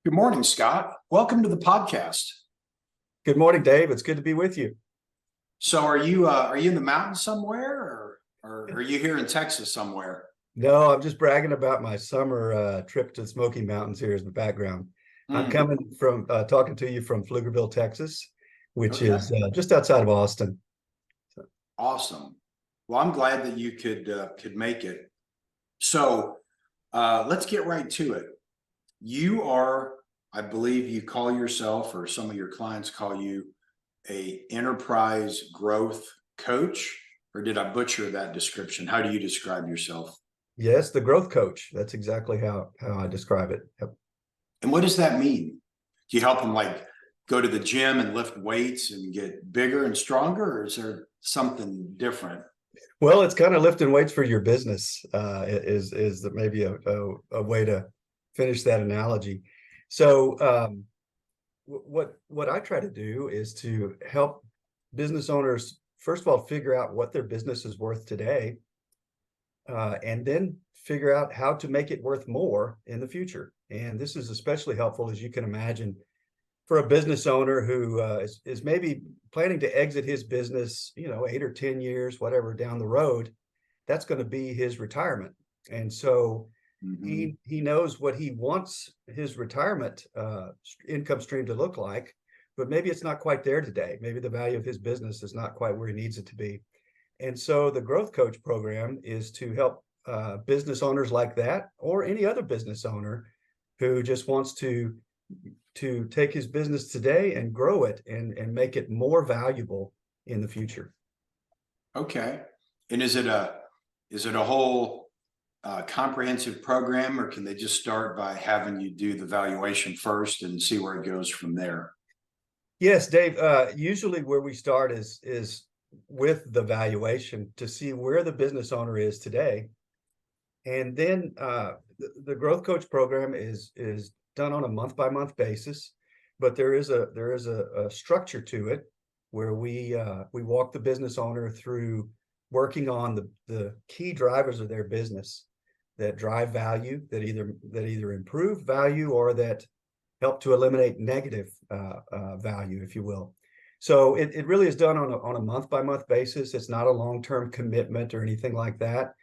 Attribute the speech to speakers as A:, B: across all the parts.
A: Good morning, Scott. Welcome to the podcast.
B: Good morning, Dave. It's good to be with you.
A: So, are you in the mountains somewhere, or are you here in Texas somewhere?
B: No, I'm just bragging about my summer trip to the Smoky Mountains here as the background. I'm
A: Hmm.
B: coming from talking to you from Pflugerville, Texas, which
A: Okay,
B: is just outside of Austin. So,
A: awesome. Well, I'm glad that you could make it. So, let's get right to it. You are, I believe, you call yourself, or some of your clients call you, a enterprise growth coach, or did I butcher that description? How do you describe yourself?
B: yes, the growth coach. That's exactly how I describe it. Yep.
A: And what does that mean? Do you help them like go to the gym and lift weights and get bigger and stronger, or is there something different?
B: Well, it's kind of lifting weights for your business. Maybe a way to finish that analogy. So what I try to do is to help business owners first of all figure out what their business is worth today, and then figure out how to make it worth more in the future. And this is especially helpful, as you can imagine, for a business owner who is maybe planning to exit his business, 8 or 10 years, whatever, down the road. That's going to be his retirement, and so
A: Hmm.
B: he knows what he wants his retirement income stream to look like, but maybe it's not quite there today. Maybe the value of his business is not quite where he needs it to be. And so the Growth Coach program is to help business owners like that, or any other business owner who just wants to take his business today and grow it and make it more valuable in the future.
A: Okay. And is it a whole comprehensive program, or can they just start by having you do the valuation first and see where it goes from there?
B: Yes, Dave. Usually where we start is with the valuation to see where the business owner is today. And then the Growth Coach program is done on a month by month basis, but there is a structure to it where we walk the business owner through working on the key drivers of their business that drive value, that either improve value or that help to eliminate negative value, if you will. So it really is done on a month by month basis. It's not a long-term commitment or anything like that.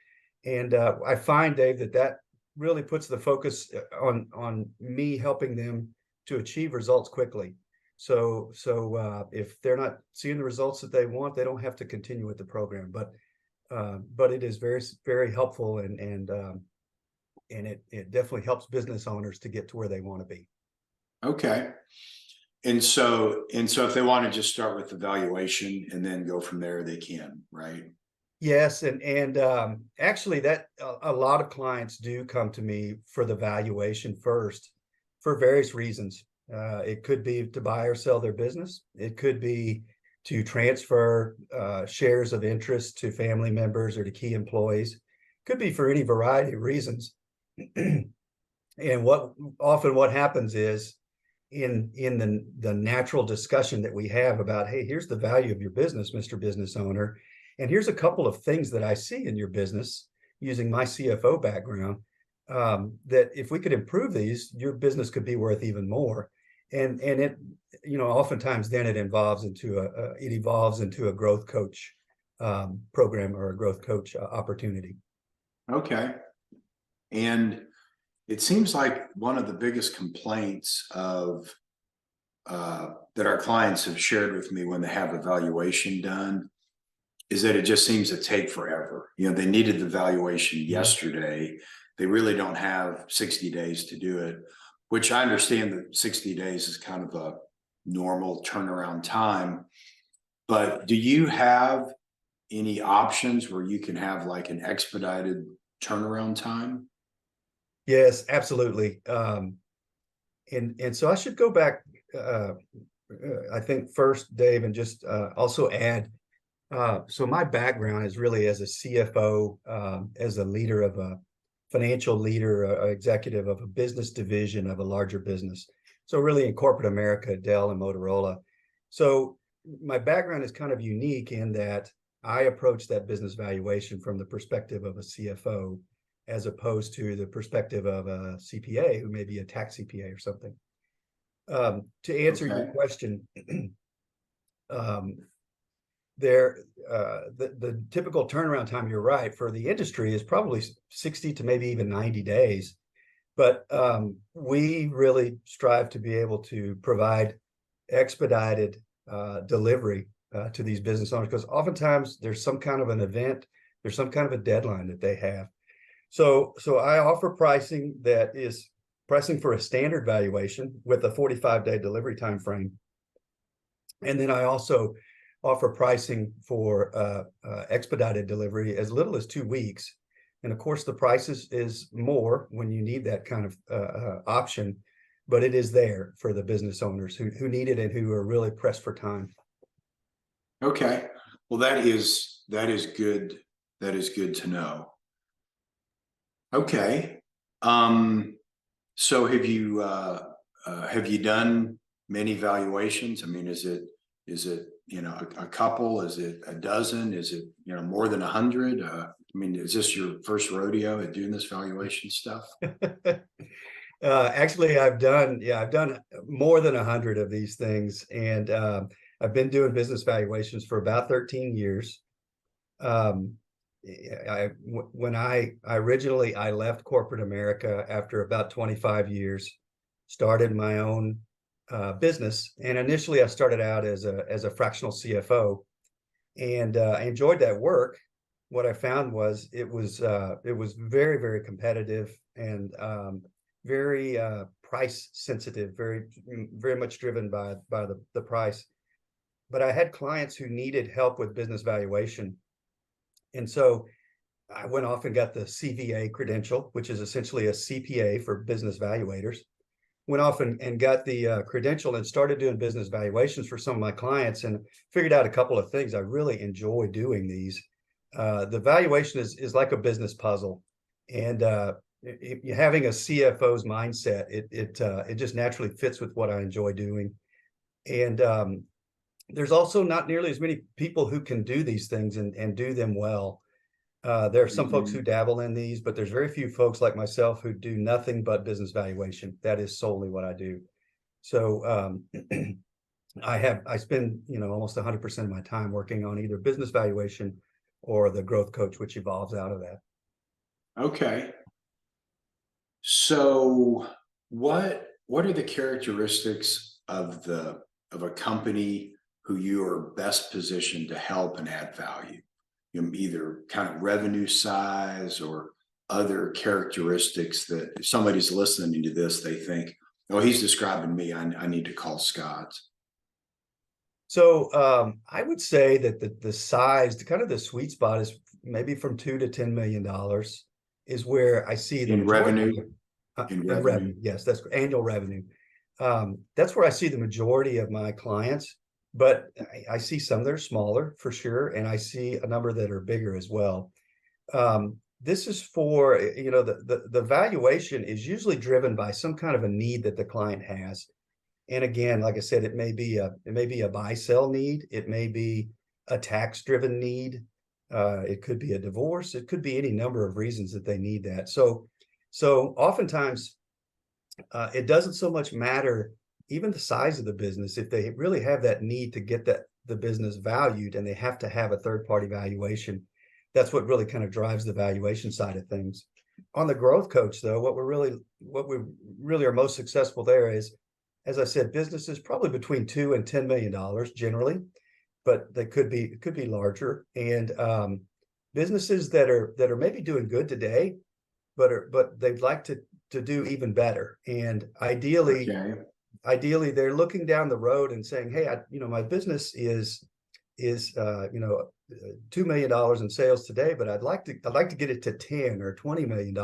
B: And I find, Dave, that really puts the focus on me helping them to achieve results quickly. So if they're not seeing the results that they want, they don't have to continue with the program. But it is very, very helpful, and it definitely helps business owners to get to where they want to be.
A: Okay. And so if they want to just start with the valuation and then go from there, they can, right?
B: Yes, and actually, that a lot of clients do come to me for the valuation first, for various reasons. It could be to buy or sell their business. It could be to transfer shares of interest to family members or to key employees. Could be for any variety of reasons. And what happens is, in the natural discussion that we have about, hey, here's the value of your business, Mr. Business Owner, and here's a couple of things that I see in your business using my CFO background, that if we could improve these, your business could be worth even more. And it, oftentimes then it evolves into a growth coach program, or a growth coach opportunity.
A: Okay. And it seems like one of the biggest complaints of that our clients have shared with me when they have a valuation done is that it just seems to take forever. They needed the valuation yesterday. They really don't have 60 days to do it, which I understand that 60 days is kind of a normal turnaround time. But do you have any options where you can have like an expedited turnaround time?
B: Yes, absolutely. And so I should go back, I think first, Dave, and just also add. So my background is really as a CFO, as a leader of a financial leader, executive of a business division of a larger business. So really in corporate America, Dell and Motorola. So my background is kind of unique in that I approach that business valuation from the perspective of a CFO, as opposed to the perspective of a CPA who may be a tax CPA or something. To answer your
A: Okay.
B: question, um, the typical turnaround time, you're right, for the industry is probably 60 to maybe even 90 days. But we really strive to be able to provide expedited delivery to these business owners, because oftentimes there's some kind of an event, there's some kind of a deadline that they have. So I offer pricing that is pricing for a standard valuation with a 45-day delivery time frame. And then I also offer pricing for expedited delivery as little as 2 weeks. And of course, the price is more when you need that kind of option, but it is there for the business owners who need it and who are really pressed for time.
A: Okay. Well, that is good. That is good to know. Okay. So have you done many valuations? I mean, is it a couple? Is it a dozen? Is it more than 100? I mean, is this your first rodeo at doing this valuation stuff?
B: Actually, I've done more than 100 of these things, and I've been doing business valuations for about 13 years. When I originally left corporate America after about 25 years, started my own business, and initially I started out as a fractional CFO, and I enjoyed that work. What I found was it was very, very competitive and very price sensitive, very much driven by the price. But I had clients who needed help with business valuation, and so I went off and got the CVA credential, which is essentially a CPA for business valuators. Went off and got the credential and started doing business valuations for some of my clients, and figured out a couple of things. I really enjoy doing these. The valuation is like a business puzzle, and having a CFO's mindset, it just naturally fits with what I enjoy doing. And there's also not nearly as many people who can do these things and do them well. There are some folks who dabble in these, but there's very few folks like myself who do nothing but business valuation. That is solely what I do. So I spend almost 100% of my time working on either business valuation or the growth coach, which evolves out of that.
A: Okay. So what are the characteristics of a company who you are best positioned to help and add value? Either kind of revenue size or other characteristics that if somebody's listening to this, they think, oh, he's describing me, I need to call Scott.
B: So I would say that the size, the sweet spot is maybe from $2 to $10 million is where I see the
A: In
B: majority
A: revenue?
B: in revenue. Yes, that's annual revenue. That's where I see the majority of my clients, but I see some that are smaller for sure, and I see a number that are bigger as well. This is for, the valuation is usually driven by some kind of a need that the client has. And again, like I said, it may be a buy-sell need, it may be a tax-driven need, it could be a divorce, it could be any number of reasons that they need that. So oftentimes it doesn't so much matter even the size of the business. If they really have that need to get the business valued and they have to have a third-party valuation, that's what really kind of drives the valuation side of things. On the growth coach, though, what we really are most successful there is, as I said, businesses probably between $2 and $10 million generally, but they could be larger. And businesses that are maybe doing good today, but they'd like to do even better. And ideally, they're looking down the road and saying, hey, my business is $2 million in sales today, but I'd like to get it to 10 or $20 million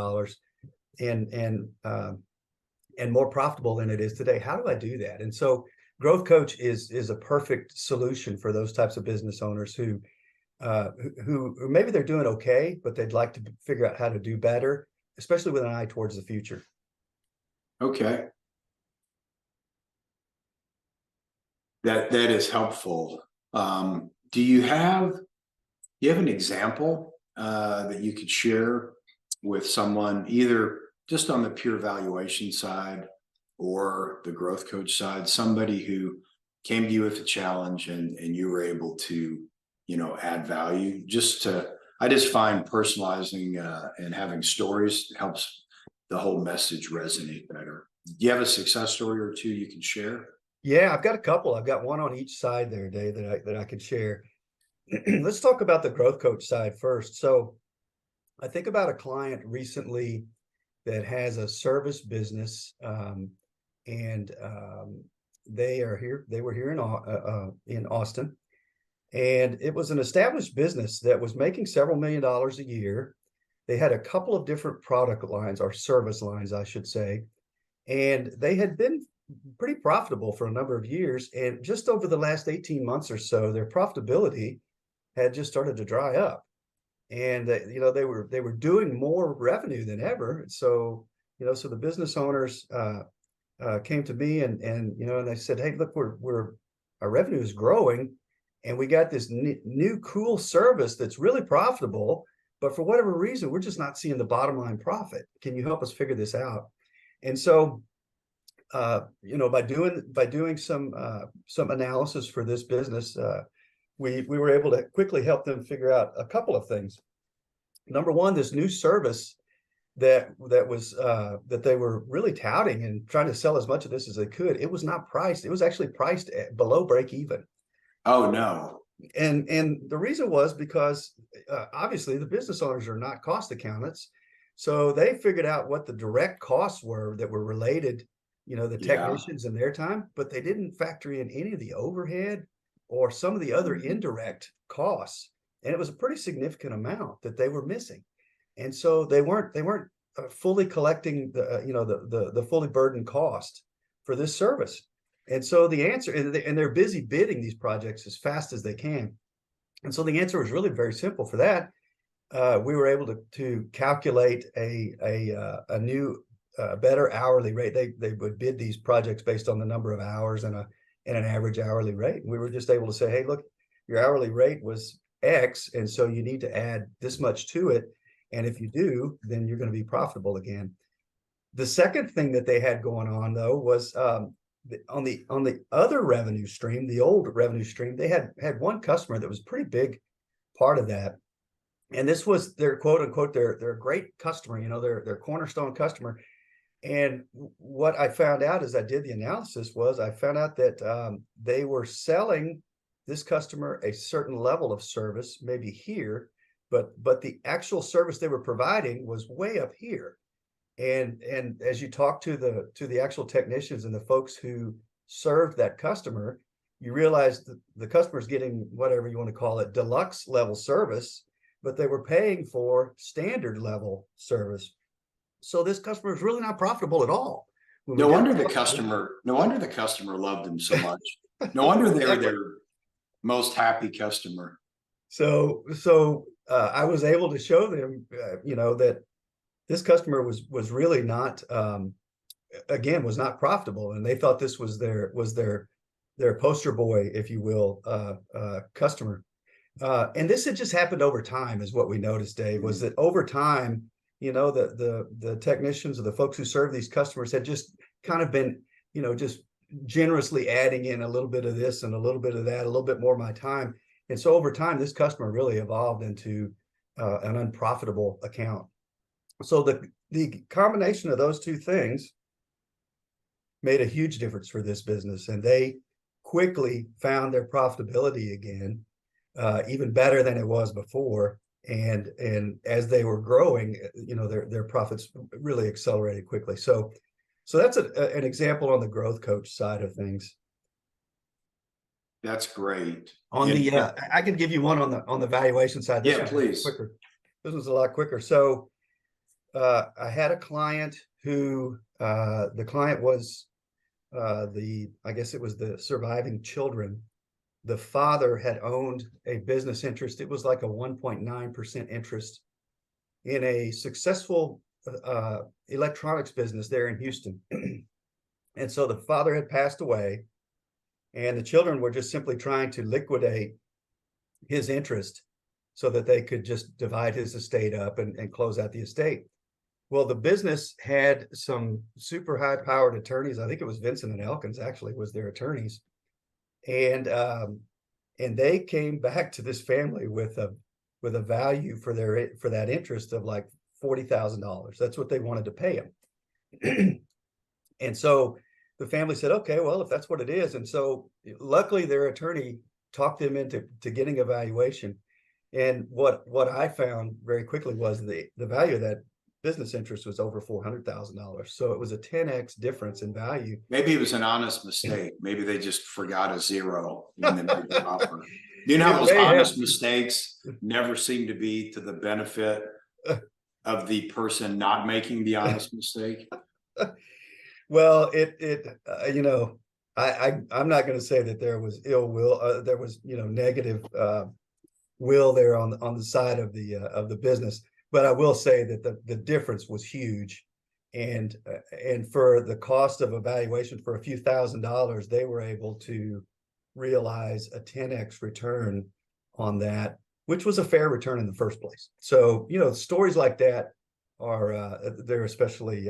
B: and more profitable than it is today. How do I do that? And so growth coach is a perfect solution for those types of business owners who maybe they're doing okay, but they'd like to figure out how to do better, especially with an eye towards the future.
A: Okay. That is helpful. Do you have an example that you could share with someone, either just on the pure valuation side or the growth coach side, somebody who came to you with a challenge and you were able to, add value. I just find personalizing and having stories helps the whole message resonate better. Do you have a success story or two you can share?
B: Yeah, I've got a couple. I've got one on each side there, Dave, that I could share. Let's talk about the growth coach side first. So I think about a client recently that has a service business, and they were here in Austin, and it was an established business that was making several $1,000,000 a year. They had a couple of different product lines, or service lines, I should say, and they had been pretty profitable for a number of years. And just over the last 18 months or so, their profitability had just started to dry up. And they were doing more revenue than ever. So so the business owners came to me and they said, "Hey, look, our revenue is growing, and we got this new cool service that's really profitable, but for whatever reason, we're just not seeing the bottom line profit. Can you help us figure this out?" And so by doing some analysis for this business, we were able to quickly help them figure out a couple of things. Number one, this new service that they were really touting and trying to sell as much of this as they could, it was not priced. It was actually priced at below break even.
A: Oh no.
B: And the reason was because obviously the business owners are not cost accountants. So they figured out what the direct costs were that were related, the technicians and their time, but they didn't factor in any of the overhead or some of the other indirect costs. And it was a pretty significant amount that they were missing. And so they weren't fully collecting the fully burdened cost for this service. And so the answer, and they're busy bidding these projects as fast as they can. And so the answer was really very simple for that. We were able to calculate a new better hourly rate. They would bid these projects based on the number of hours and an average hourly rate. We were just able to say, "Hey, look, your hourly rate was X, and so you need to add this much to it. And if you do, then you're going to be profitable again." The second thing that they had going on, though, was on the other revenue stream, the old revenue stream, they had one customer that was a pretty big part of that. And this was their quote unquote, their great customer, their cornerstone customer. And what I found out as I did the analysis was I found out that they were selling this customer a certain level of service, maybe here, but the actual service they were providing was way up here. And as you talk to the actual technicians and the folks who served that customer, you realize that the customer's getting whatever you want to call it, deluxe level service, but they were paying for standard level service. So this customer is really not profitable at all.
A: No wonder the customer loved them so much. No wonder they were their most happy customer.
B: So I was able to show them, that this customer was really not, again, was not profitable, and they thought this was their poster boy, if you will, customer. And this had just happened over time, is what we noticed, Dave, was that over time, the technicians or the folks who serve these customers had just kind of been, just generously adding in a little bit of this and a little bit of that, a little bit more of my time. And so over time, this customer really evolved into an unprofitable account. So the combination of those two things made a huge difference for this business, and they quickly found their profitability again, even better than it was before. And as they were growing, their profits really accelerated quickly. So that's an example on the growth coach side of things.
A: That's great.
B: On I can give you one on the valuation side.
A: Yeah, please.
B: Quicker. This was a lot quicker. So I had a client who the client was I guess it was the surviving children. The father had owned a business interest. It was like a 1.9% interest in a successful electronics business there in Houston. And so the father had passed away, and the children were just simply trying to liquidate his interest so that they could just divide his estate up and close out the estate. Well, the business had some super high-powered attorneys. I think it was Vincent and Elkins actually was their attorneys, and they came back to this family with a value for that interest of like $40,000. That's what they wanted to pay him. And so the family said, okay, well, if that's what it is. And so luckily their attorney talked them into getting a valuation. And what I found very quickly was the value of that business interest was over $400,000. So it was a 10x difference in value.
A: Maybe it was an honest mistake. Maybe they just forgot a zero when they made the offer. You know how those honest mistakes never seem to be to the benefit of the person not making the honest mistake?
B: Well, I'm not going to say that there was ill will. There was, negative will there on the side of the business. But I will say that the difference was huge, and for the cost of evaluation for a few $1,000s, they were able to realize a 10x return on that, which was a fair return in the first place. So stories like that are they're especially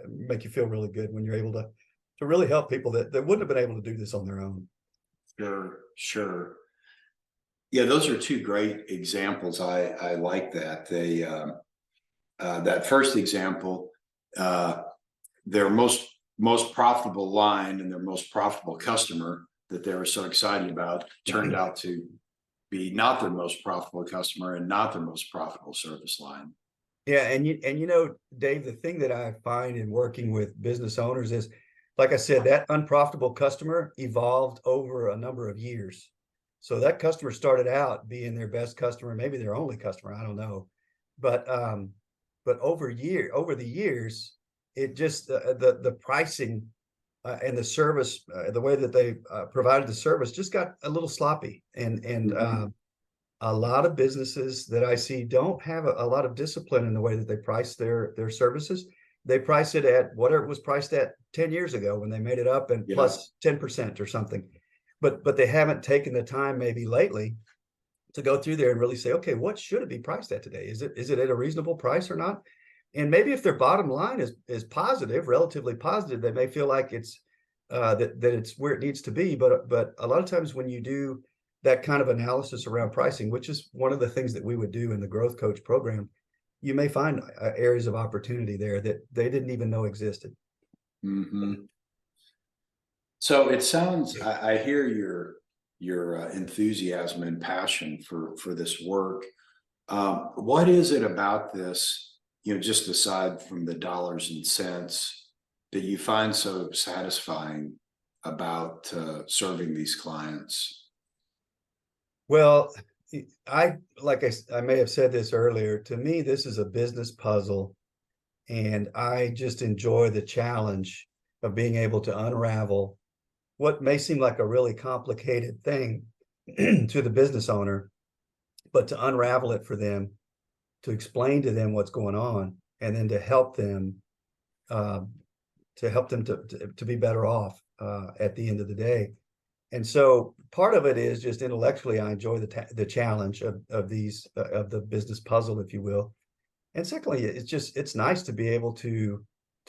B: make you feel really good when you're able to really help people that wouldn't have been able to do this on their own.
A: Sure. Yeah, those are two great examples. I like that. They that first example, their most profitable line and their most profitable customer that they were so excited about turned out to be not their most profitable customer and not their most profitable service line.
B: Yeah, and Dave, the thing that I find in working with business owners is, like I said, that unprofitable customer evolved over a number of years. So that customer started out being their best customer, maybe their only customer, I don't know. But over the years, it just the pricing and the service, the way that they provided the service just got a little sloppy. And a lot of businesses that I see don't have a lot of discipline in the way that they price their services. They price it at whatever it was priced at 10 years ago when they made it up, and plus 10% or something. But they haven't taken the time maybe lately to go through there and really say, okay, what should it be priced at today? Is it at a reasonable price or not? And maybe if their bottom line is positive, relatively positive, they may feel like it's that it's where it needs to be. But a lot of times when you do that kind of analysis around pricing, which is one of the things that we would do in the Growth Coach program, you may find areas of opportunity there that they didn't even know existed.
A: Mm-hmm. So it sounds, I hear your enthusiasm and passion for this work. What is it about this, just aside from the dollars and cents, that you find so satisfying about serving these clients?
B: Well, I may have said this earlier, to me, this is a business puzzle, and I just enjoy the challenge of being able to unravel what may seem like a really complicated thing to the business owner, but to unravel it for them, to explain to them what's going on, and then to help them to be better off at the end of the day. And so part of it is just intellectually, I enjoy the challenge of the business puzzle, if you will. And secondly, it's nice to be able to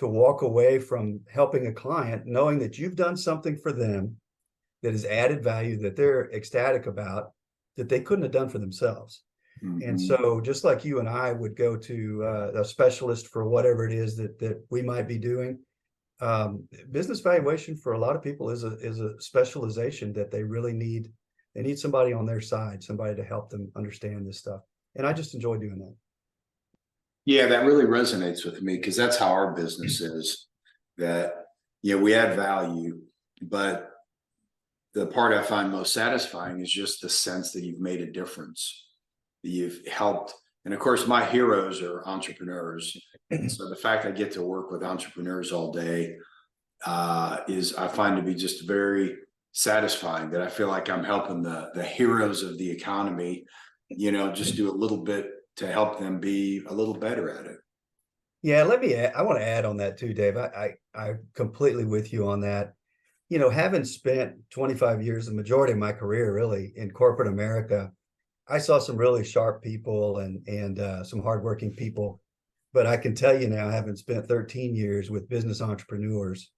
B: walk away from helping a client knowing that you've done something for them that has added value, that they're ecstatic about, that they couldn't have done for themselves. Mm-hmm. And so just like you and I would go to a specialist for whatever it is that we might be doing, business valuation for a lot of people is a specialization that they really need. They need somebody on their side, somebody to help them understand this stuff. And I just enjoy doing that.
A: Yeah, that really resonates with me, because that's how our business is. That, we add value, but the part I find most satisfying is just the sense that you've made a difference, that you've helped. And of course, my heroes are entrepreneurs. So the fact I get to work with entrepreneurs all day is, I find, to be just very satisfying, that I feel like I'm helping the heroes of the economy, just do a little bit to help them be a little better at it.
B: Yeah, I want to add on that too, Dave. I'm completely with you on that. Having spent 25 years, the majority of my career really in corporate America, I saw some really sharp people and some hardworking people but I can tell you now, having spent 13 years with business entrepreneurs,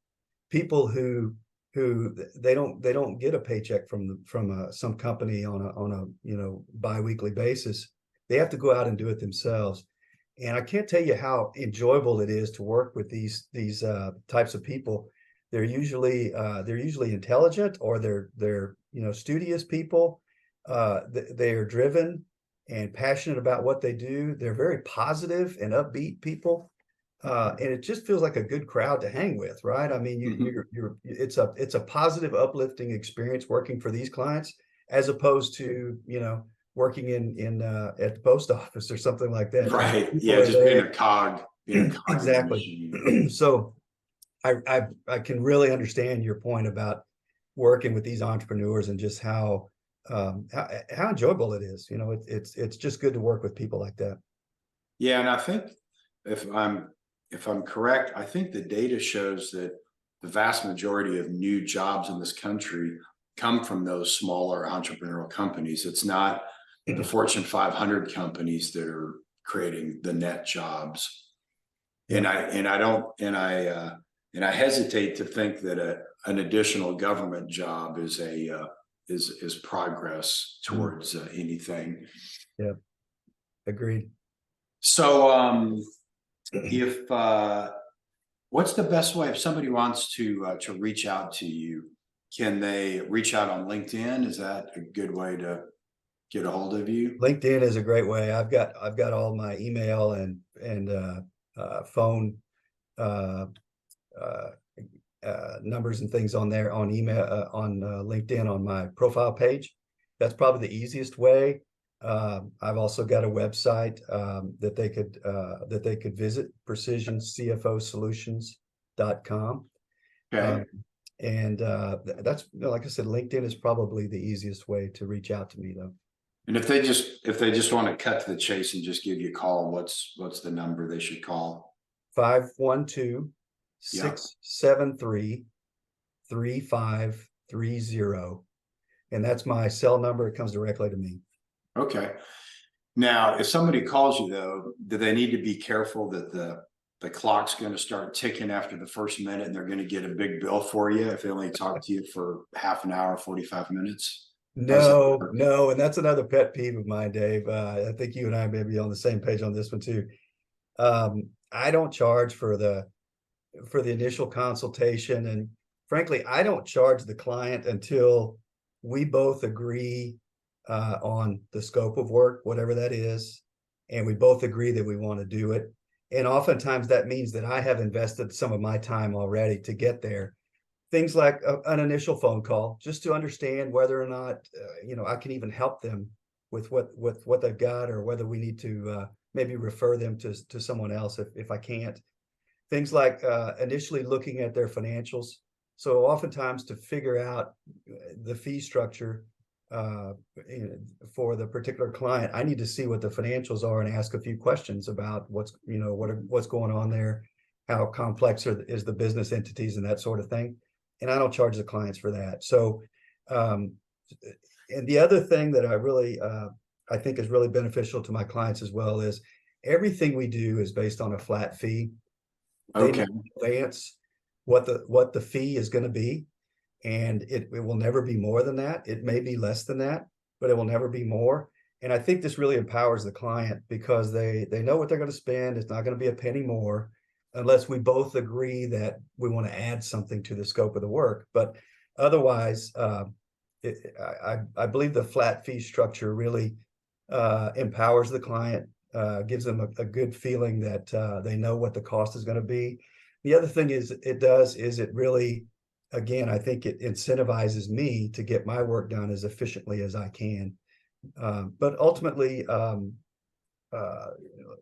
B: people who they don't get a paycheck from some company on a biweekly basis. They have to go out and do it themselves. And I can't tell you how enjoyable it is to work with these types of people. They're usually intelligent, or they're studious people. They are driven and passionate about what they do. They're very positive and upbeat people. And it just feels like a good crowd to hang with, right? I mean, it's a positive, uplifting experience working for these clients, as opposed to, working in at the post office or something like that.
A: Right.
B: People
A: Yeah.
B: are
A: Just
B: there.
A: being a cog in the
B: Exactly.
A: machine.
B: So I can really understand your point about working with these entrepreneurs, and just how enjoyable it is. It's just good to work with people like that.
A: Yeah. And I think if I'm correct, I think the data shows that the vast majority of new jobs in this country come from those smaller entrepreneurial companies. It's not the Fortune 500 companies that are creating the net jobs.
B: Yeah.
A: And I hesitate to think that an additional government job is progress towards anything.
B: Yeah. Agreed.
A: So if what's the best way if somebody wants to reach out to you? Can they reach out on LinkedIn? Is that a good way to get a hold of you?
B: LinkedIn is a great way. I've got all my email and phone numbers and things on there, on email, on LinkedIn, on my profile page. That's probably the easiest way. I've also got a website that they could visit, precisioncfosolutions.com.
A: Okay.
B: And that's, like I said, LinkedIn is probably the easiest way to reach out to me, though.
A: And if they just want to cut to the chase and just give you a call, what's the number they should call?
B: 512-673-3530. And that's my cell number. It comes directly to me.
A: Okay. Now, if somebody calls you, though, do they need to be careful that the clock's going to start ticking after the first minute, and they're going to get a big bill for you if they only talk to you for half an hour, 45 minutes?
B: No, and that's another pet peeve of mine, Dave. I think you and I may be on the same page on this one too. I don't charge for the initial consultation, and frankly, I don't charge the client until we both agree on the scope of work, whatever that is, and we both agree that we want to do it. And oftentimes that means that I have invested some of my time already to get there. Things like an initial phone call, just to understand whether or not I can even help them with what they've got, or whether we need to maybe refer them to someone else if I can't. Things like initially looking at their financials. So oftentimes, to figure out the fee structure for the particular client, I need to see what the financials are and ask a few questions about what's going on there, how complex is the business entities, and that sort of thing. And I don't charge the clients for that. So, and the other thing that I think is really beneficial to my clients as well is everything we do is based on a flat fee. They know in advance what the fee is going to be, and it will never be more than that. It may be less than that, but it will never be more. And I think this really empowers the client, because they know what they're going to spend. It's not going to be a penny more, unless we both agree that we want to add something to the scope of the work. But otherwise, I believe the flat fee structure really empowers the client, gives them a good feeling that they know what the cost is going to be. The other thing it really, again, I think it incentivizes me to get my work done as efficiently as I can. But ultimately,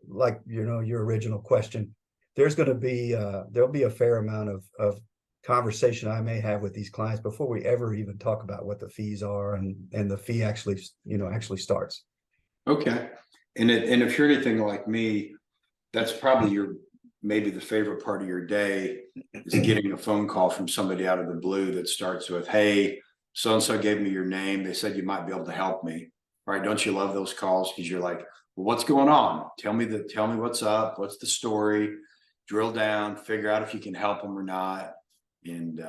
B: like your original question, there'll be a fair amount of conversation I may have with these clients before we ever even talk about what the fees are, and the fee actually starts.
A: Okay. And if you're anything like me, that's probably maybe the favorite part of your day is getting a phone call from somebody out of the blue that starts with, "Hey, so-and-so gave me your name. They said you might be able to help me." Right? Don't you love those calls? Because you're like, well, what's going on? Tell me what's up. What's the story? Drill down, figure out if you can help them or not. And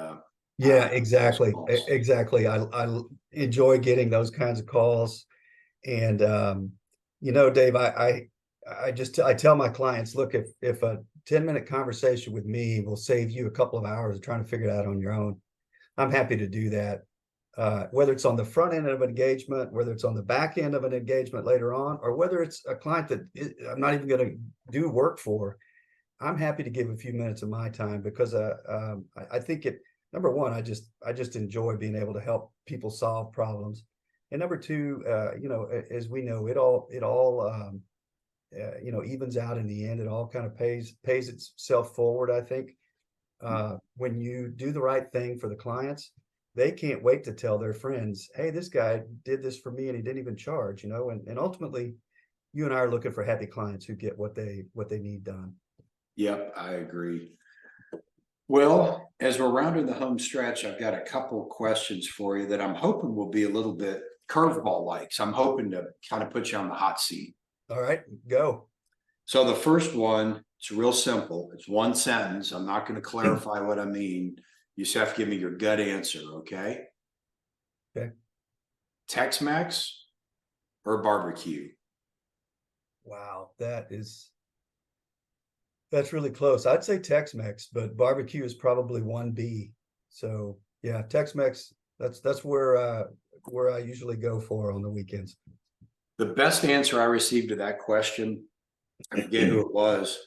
B: Yeah, exactly. Exactly. I enjoy getting those kinds of calls. And Dave, I tell my clients, look, if a 10-minute conversation with me will save you a couple of hours of trying to figure it out on your own, I'm happy to do that. Whether it's on the front end of an engagement, whether it's on the back end of an engagement later on, or whether it's a client that I'm not even going to do work for, I'm happy to give a few minutes of my time because I think number one, I just enjoy being able to help people solve problems. And number two, as we know, it all evens out in the end. It all kind of pays itself forward. I think when you do the right thing for the clients, they can't wait to tell their friends, hey, this guy did this for me and he didn't even charge, and ultimately you and I are looking for happy clients who get what they need done.
A: Yep, I agree. Well, as we're rounding the home stretch, I've got a couple of questions for you that I'm hoping will be a little bit curveball-like. So I'm hoping to kind of put you on the hot seat.
B: All right, go.
A: So the first one, it's real simple. It's one sentence. I'm not going to clarify what I mean. You just have to give me your gut answer, okay?
B: Okay.
A: Tex-Mex or barbecue?
B: Wow, that's really close. I'd say Tex-Mex, but barbecue is probably 1B. So yeah, Tex-Mex, that's where I usually go for on the weekends.
A: The best answer I received to that question, I forget who it was,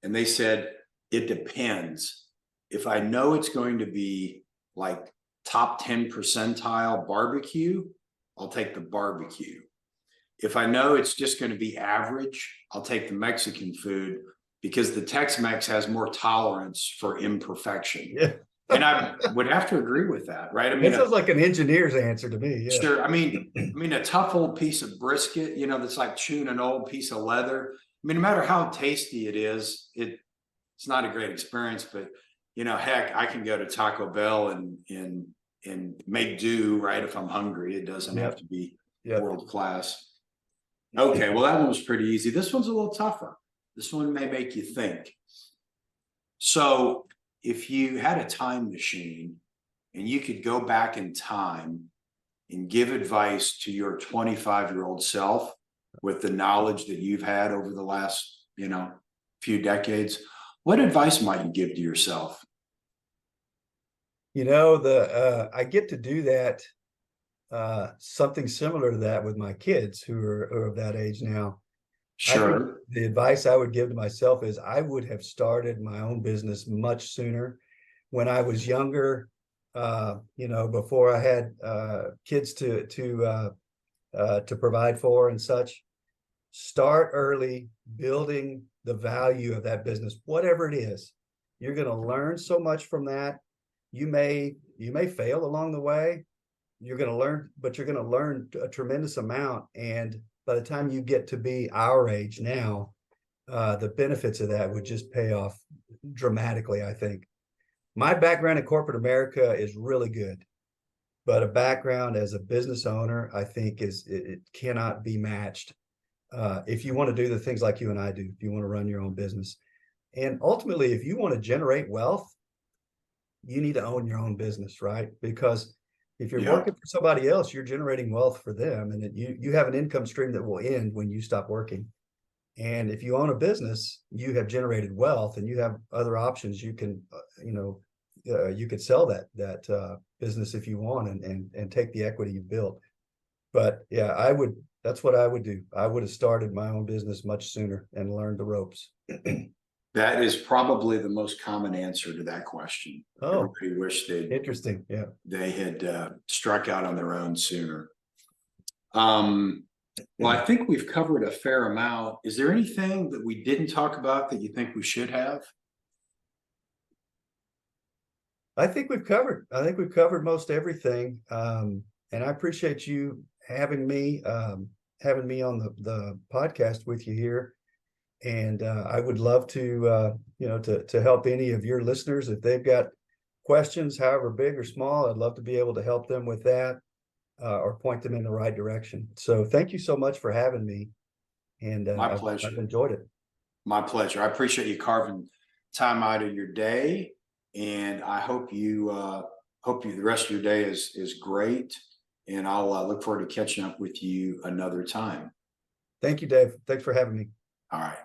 A: and they said, it depends. If I know it's going to be like top 10 percentile barbecue, I'll take the barbecue. If I know it's just going to be average, I'll take the Mexican food because the Tex-Mex has more tolerance for imperfection.
B: Yeah.
A: And I would have to agree with that, right? I mean,
B: that sounds like an engineer's answer to me. Yeah.
A: Sure. I mean, a tough old piece of brisket, that's like chewing an old piece of leather. I mean, no matter how tasty it is, it's not a great experience, but heck, I can go to Taco Bell and make do, right? If I'm hungry, it doesn't have to be world class. Okay, well, that one was pretty easy. This one's a little tougher. This one may make you think. So if you had a time machine and you could go back in time and give advice to your 25-year-old self with the knowledge that you've had over the last, few decades, what advice might you give to yourself?
B: I get to do that, something similar to that with my kids who are of that age now.
A: Sure.
B: I think the advice I would give to myself is I would have started my own business much sooner when I was younger, before I had kids to provide for and such. Start early, building the value of that business, whatever it is. You're going to learn so much from that. You may fail along the way. You're going to learn, but you're going to learn a tremendous amount. And by the time you get to be our age now, the benefits of that would just pay off dramatically, I think. My background in corporate America is really good, but a background as a business owner, I think it cannot be matched. If you want to do the things like you and I do, if you want to run your own business. And ultimately, if you want to generate wealth, you need to own your own business, right? Because if you're working for somebody else, you're generating wealth for them, and you have an income stream that will end when you stop working. And if you own a business, you have generated wealth, and you have other options. You can, you could sell that business if you want, and take the equity you built. But yeah, that's what I would do. I would have started my own business much sooner and learned the ropes.
A: That is probably the most common answer to that question.
B: Oh,
A: everybody wished they had struck out on their own sooner. Well, I think we've covered a fair amount. Is there anything that we didn't talk about that you think we should have?
B: I think we've covered most everything. And I appreciate you having me on the podcast with you here. And I would love to to help any of your listeners if they've got questions, however big or small. I'd love to be able to help them with that, or point them in the right direction. So thank you so much for having me. and
A: My
B: I've
A: pleasure.
B: enjoyed it.
A: My pleasure. I appreciate you carving time out of your day, and I hope the rest of your day is great. And I'll look forward to catching up with you another time.
B: Thank you, Dave. Thanks for having me.
A: All right.